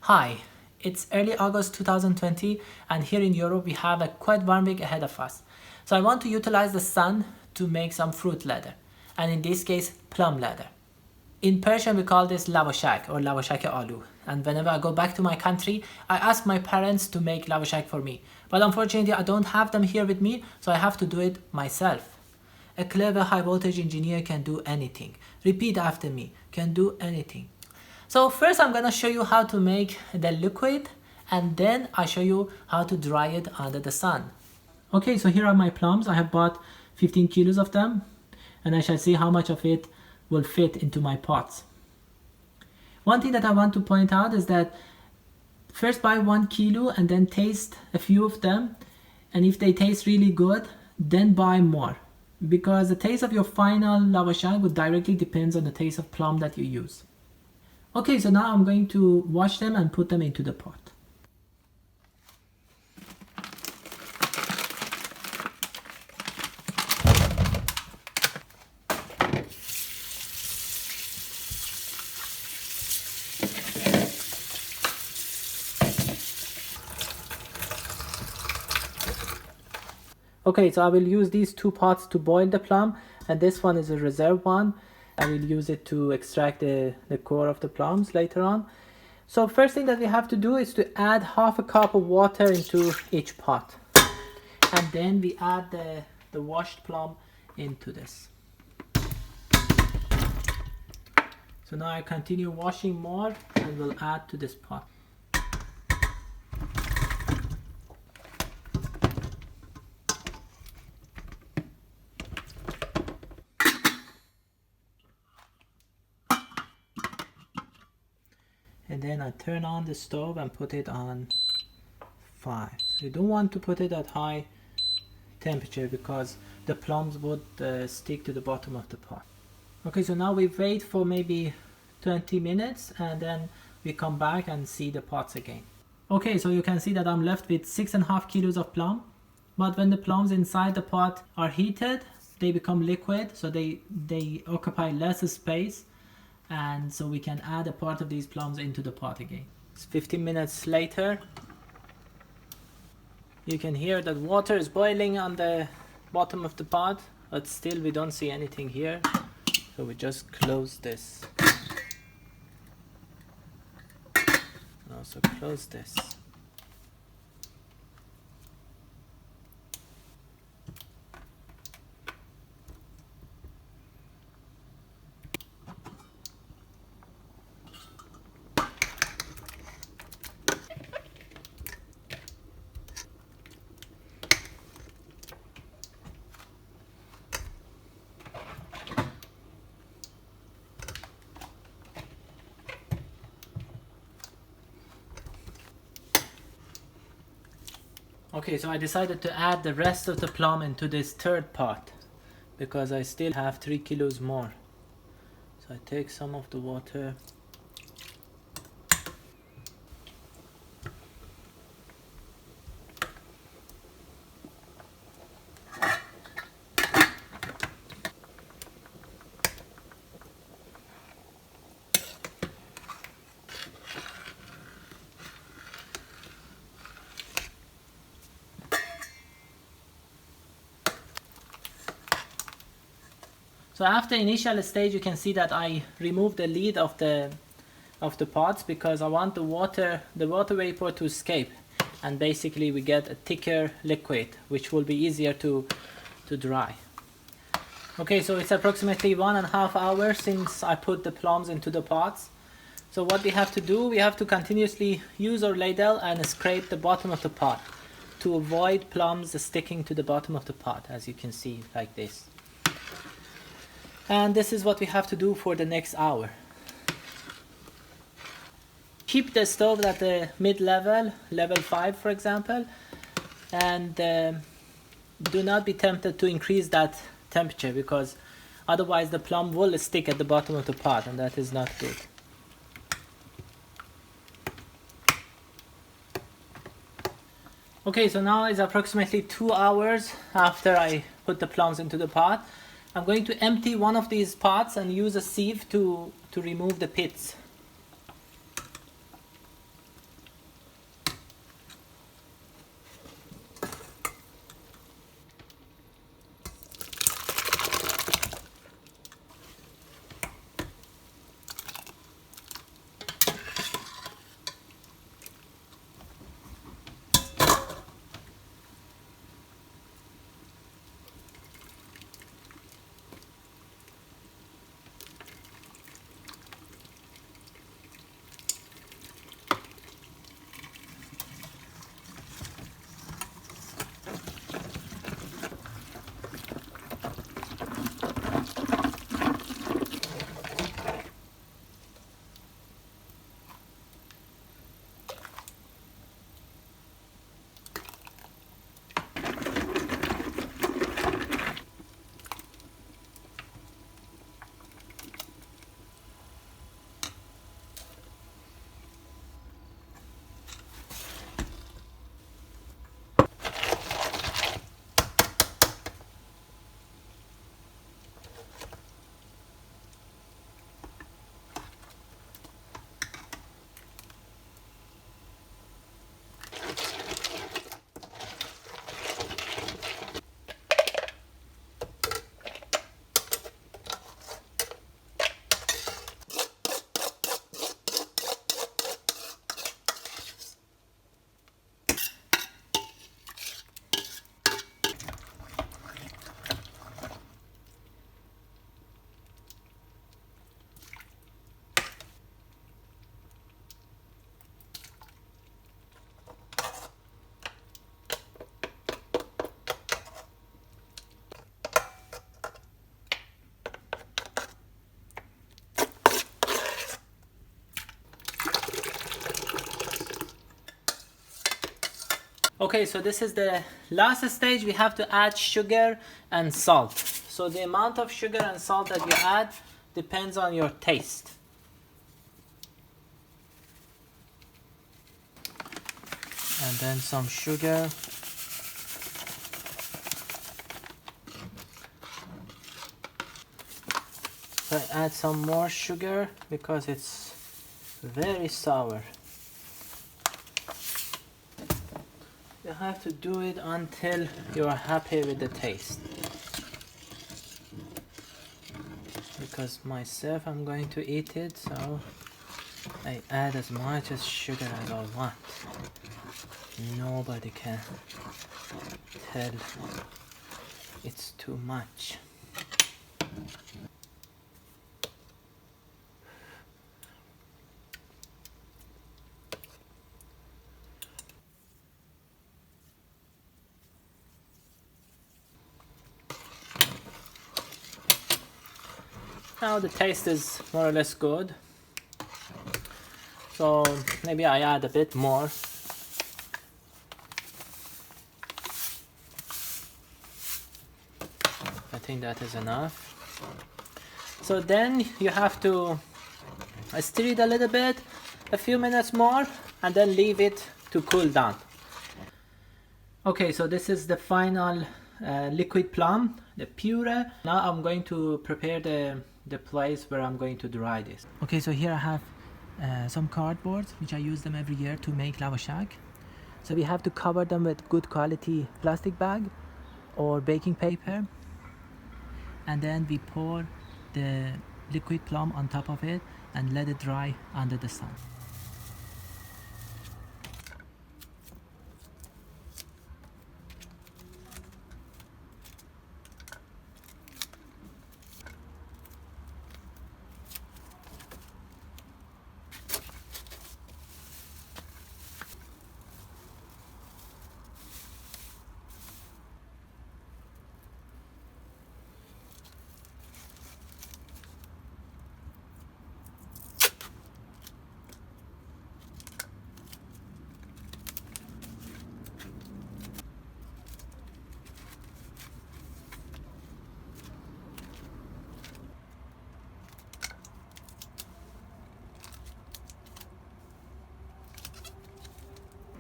Hi, it's early August 2020 and here in Europe we have a quite warm week ahead of us. So I want to utilize the sun to make some fruit leather, and in this case plum leather. In Persian we call this Lavashak or Lavashak alu, and whenever I go back to my country I ask my parents to make Lavashak for me. But unfortunately I don't have them here with me, so I have to do it myself. A clever high voltage engineer can do anything. Repeat after me, can do anything. So first I'm gonna show you how to make the liquid, and then I show you how to dry it under the sun. Okay, so here are my plums. I have bought 15 kilos of them, and I shall see how much of it will fit into my pots. One thing that I want to point out is that first buy 1 kilo and then taste a few of them, and if they taste really good, then buy more, because the taste of your final lavashak would directly depends on the taste of plum that you use. Okay, so now I'm going to wash them and put them into the pot. Okay, so I will use these two pots to boil the plum, and this one is a reserve one. I will use it to extract the core of the plums later on. So first thing that we have to do is to add half a cup of water into each pot. And then we add the washed plum into this. So now I continue washing more and will add to this pot. And then I turn on the stove and put it on 5. So you don't want to put it at high temperature because the plums would stick to the bottom of the pot. Okay, so now we wait for maybe 20 minutes and then we come back and see the pots again. Okay, so you can see that I'm left with 6.5 kilos of plum, but when the plums inside the pot are heated, they become liquid, so they occupy less space, and so we can add a part of these plums into the pot again. It's 15 minutes later. You can hear that water is boiling on the bottom of the pot, but still we don't see anything here, so we just close this and also close this. Okay, so I decided to add the rest of the plum into this third pot because I still have 3 kilos more. So I take some of the water . So after initial stage, you can see that I removed the lid of the pots because I want the water vapor to escape, and basically we get a thicker liquid which will be easier to dry. Okay, so it's approximately 1.5 hours since I put the plums into the pots. So what we have to do, we have to continuously use our ladle and scrape the bottom of the pot to avoid plums sticking to the bottom of the pot, as you can see, like this. And this is what we have to do for the next hour. Keep the stove at the mid-level, level 5 for example, and do not be tempted to increase that temperature because otherwise the plum will stick at the bottom of the pot, and that is not good. Okay, so now it's approximately 2 hours after I put the plums into the pot. I'm going to empty one of these pots and use a sieve to remove the pits. Okay, so this is the last stage. We have to add sugar and salt. So the amount of sugar and salt that you add depends on your taste. And then some sugar. So I add some more sugar because it's very sour. You have to do it until you are happy with the taste. Because myself, I'm going to eat it, so I add as much as sugar as I want. Nobody can tell it's too much. Now the taste is more or less good, so maybe I add a bit more. I think that is enough. So then you have to stir it a little bit, a few minutes more, and then leave it to cool down. Okay, so this is the final liquid plum, the puree. Now I'm going to prepare the place where I'm going to dry this. Okay, so here I have some cardboard, which I use them every year to make Lavashak. So we have to cover them with good quality plastic bag or baking paper, and then we pour the liquid plum on top of it and let it dry under the sun.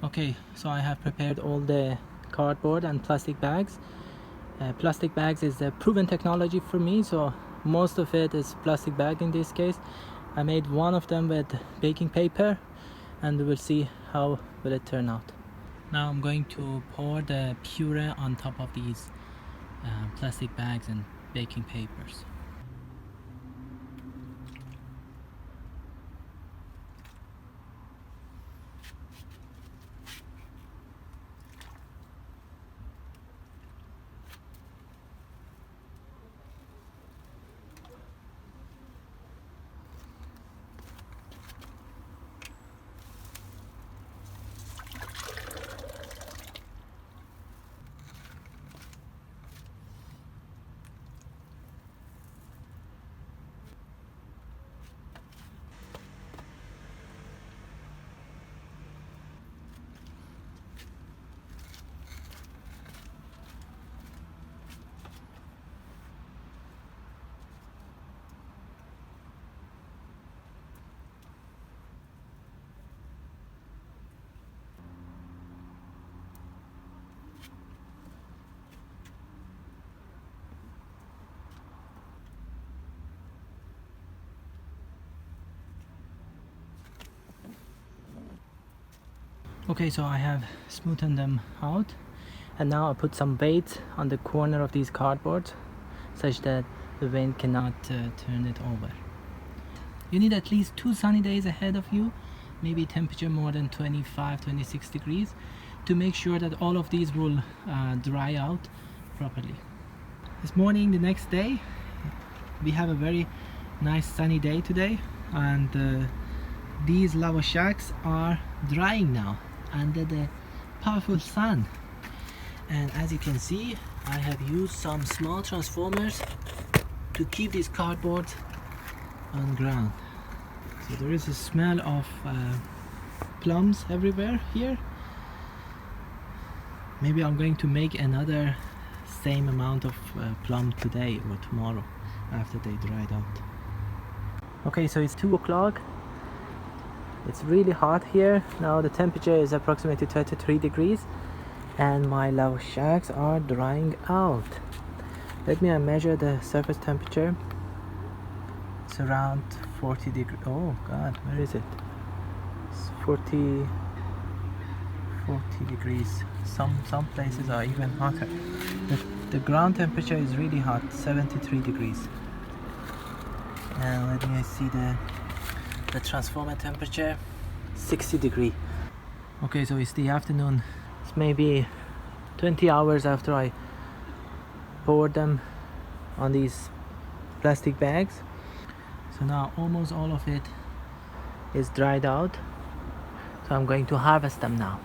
Okay, so I have prepared all the cardboard and plastic bags. Plastic bags is a proven technology for me, so most of it is plastic bag in this case. I made one of them with baking paper, and we will see how will it turn out. Now I'm going to pour the puree on top of these plastic bags and baking papers. Okay, so I have smoothened them out, and now I put some weight on the corner of these cardboard such that the wind cannot turn it over. You need at least 2 sunny days ahead of you, maybe temperature more than 25-26 degrees, to make sure that all of these will dry out properly. This morning, the next day, we have a very nice sunny day today, and these Lavashaks are drying now under the powerful sun. And as you can see, I have used some small transformers to keep this cardboard on ground. So there is a smell of plums everywhere here. Maybe I'm going to make another same amount of plum today or tomorrow after they dried out. Okay, so it's 2 o'clock. It's really hot here. Now the temperature is approximately 33 degrees and my lavashaks are drying out. Let me measure the surface temperature. It's around 40 degrees. Oh god, where is it? It's 40 degrees. Some places are even hotter. The ground temperature is really hot, 73 degrees. And let me see the transformer temperature, 60 degree. Okay, so it's the afternoon. It's maybe 20 hours after I poured them on these plastic bags. So now almost all of it is dried out. So I'm going to harvest them now.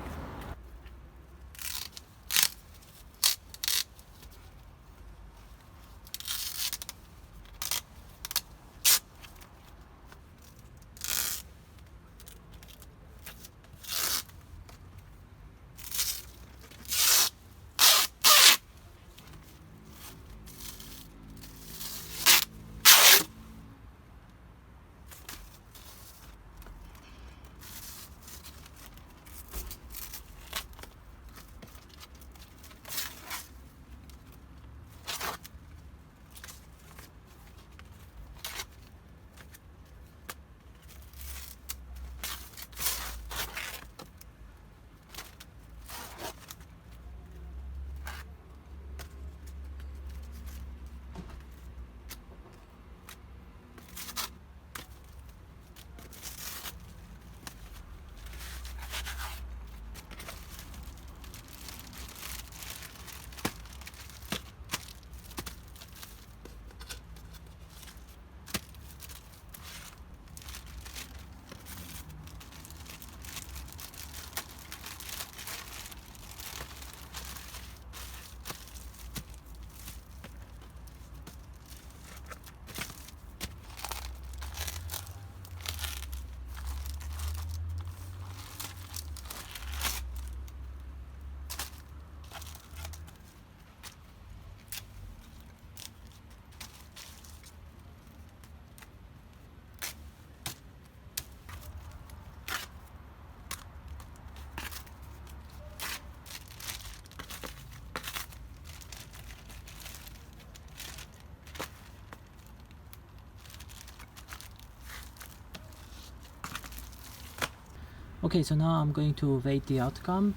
Okay, so now I'm going to wait the outcome.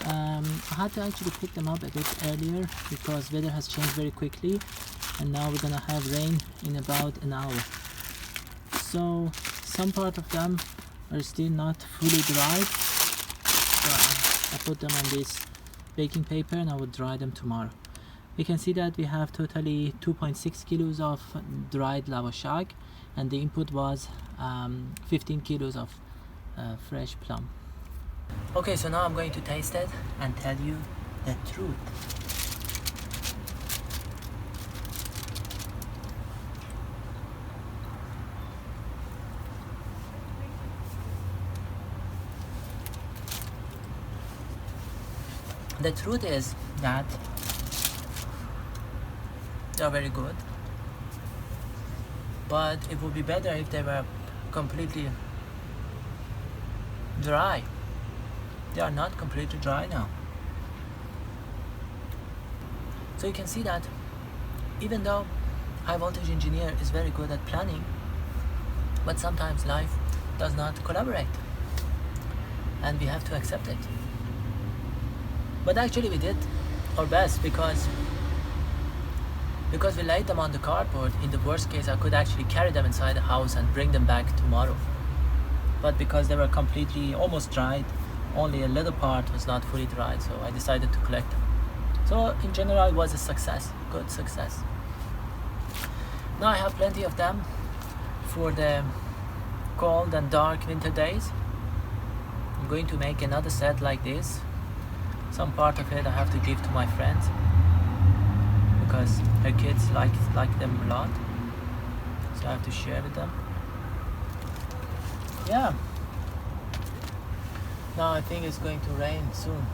I had to actually pick them up a bit earlier because weather has changed very quickly and now we're gonna have rain in about an hour. So some part of them are still not fully dried. So I put them on this baking paper and I will dry them tomorrow. We can see that we have totally 2.6 kilos of dried lavashak and the input was 15 kilos of fresh plum. Okay, so now I'm going to taste it and tell you the truth. The truth is that they are very good, but it would be better if they were completely dry. They are not completely dry now. So you can see that even though high voltage engineer is very good at planning, but sometimes life does not collaborate and we have to accept it. But actually we did our best because we laid them on the cardboard. In the worst case I could actually carry them inside the house and bring them back tomorrow. But because they were completely almost dried, only a little part was not fully dried, so I decided to collect them. So in general it was a success, good success. Now I have plenty of them for the cold and dark winter days. I'm going to make another set like this. Some part of it I have to give to my friends because her kids like them a lot, so I have to share with them. Yeah. Now I think it's going to rain soon.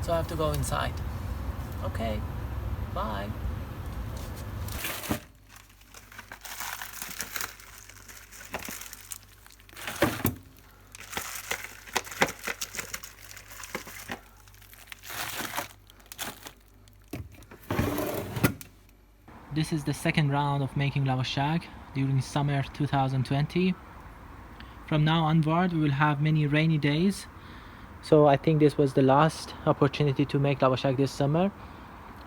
so I have to go inside. Okay, bye. This is the second round of making Lavashak during summer 2020. From now onward we will have many rainy days, so I think this was the last opportunity to make Lavashak this summer.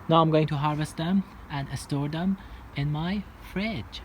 Now I'm going to harvest them and store them in my fridge.